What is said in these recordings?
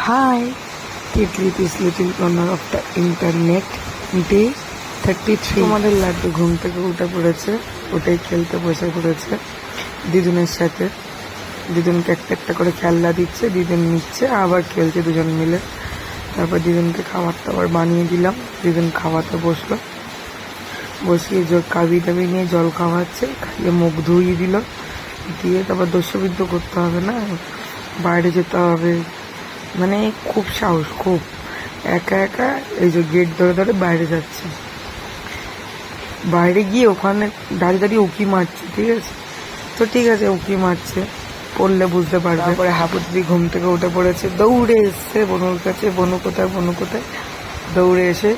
Hi, Titley is little corner of the internet. Day 33. তোমাদের লাড্ডু ঘুম থেকে উঠে পড়েছে, ওটাই খেলতে বসে পড়েছে দিদুনের সাথে। দিদুনকে একটা একটা করে খেলনা দিচ্ছে, দিদুন নিচ্ছে, আবার খেলছে দুজন মিলে। তারপর দিদুনকে খাবার টাবার বানিয়ে দিলাম, দিদুন খাওয়াতে বসলো, বসিয়ে কাবি টাবি নিয়ে জল খাওয়াচ্ছে, খাইয়ে মুখ ধুইয়ে দিল, দিয়ে তারপর দস্যুবিদ্ধ করতে হবে না, বাইরে যেতে হবে, মানে খুব সাহস, খুব একা একা এই যে গেট ধরে ধরে বাইরে যাচ্ছে, বাইরে গিয়ে ওখানে দাঁড়িয়ে দাঁড়িয়ে উঁকি মারছে। ঠিক আছে, তো ঠিক আছে, উঁকি মারছে, পড়লে বুঝতে পারবে। তারপরে হাপুদি ঘুম থেকে উঠে পড়েছে, দৌড়ে এসছে বনুর কাছে, বনু কোথায় বনু কোথায়, দৌড়ে এসে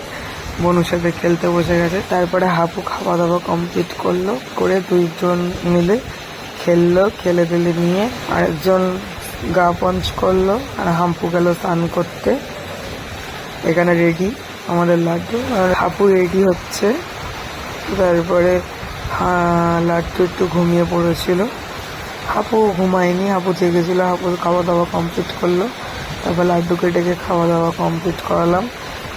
বনুর সাথে খেলতে বসে গেছে। তারপরে হাপু খাওয়া দাওয়া কমপ্লিট করলো, করে দুইজন মিলে খেললো, খেলে দিলে নিয়ে আরেকজন গা পঞ্চ করলো, আর হাম্পু গেল স্নান করতে। এখানে রেডি আমাদের লাড্ডু, আর হাপু রেডি হচ্ছে। তারপরে লাড্ডু একটু ঘুমিয়ে পড়েছিল, হাপু ঘুমায়নি, হাপু জেগেছিল। হাপুর খাওয়া দাওয়া কমপ্লিট করলো, তারপর লাড্ডুকে ডেকে খাওয়া দাওয়া কমপ্লিট করালাম।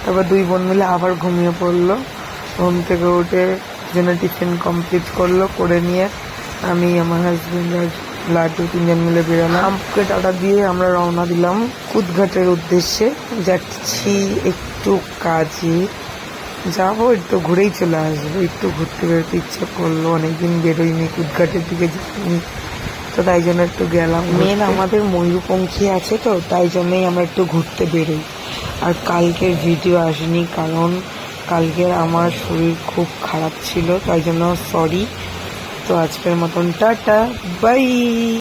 তারপর দুই বোন মিলে আবার ঘুমিয়ে পড়লো। ঘুম থেকে উঠে যেন টিফিন কমপ্লিট করলো, করে নিয়ে আমি, আমার হাজবেন্ড আর লাড্ডু তিনজন মিলে বেরোলাম। হাম্পুকে টাটা দিয়ে আমরা রওনা দিলাম কুদঘাটের উদ্দেশ্যে। যাচ্ছি একটু কাজে, যাবো, একটু ঘুরেই চলে আসবো। একটু ঘুরতে বেরোতে ইচ্ছে করলো, অনেকদিন বেরোইনি, কুদঘাটের দিকে যাইনি, তো তাই জন্য একটু গেলাম। মেন আমাদের ময়ূরপঙ্খী আছে, তো তাই জন্যই আমরা একটু ঘুরতে বেরোই। আর কালকের ভিডিও আসেনি, কারণ কালকের আমার শরীর খুব খারাপ ছিল, তাই জন্য সরি। তো আজকের মতন টাটা, বাই।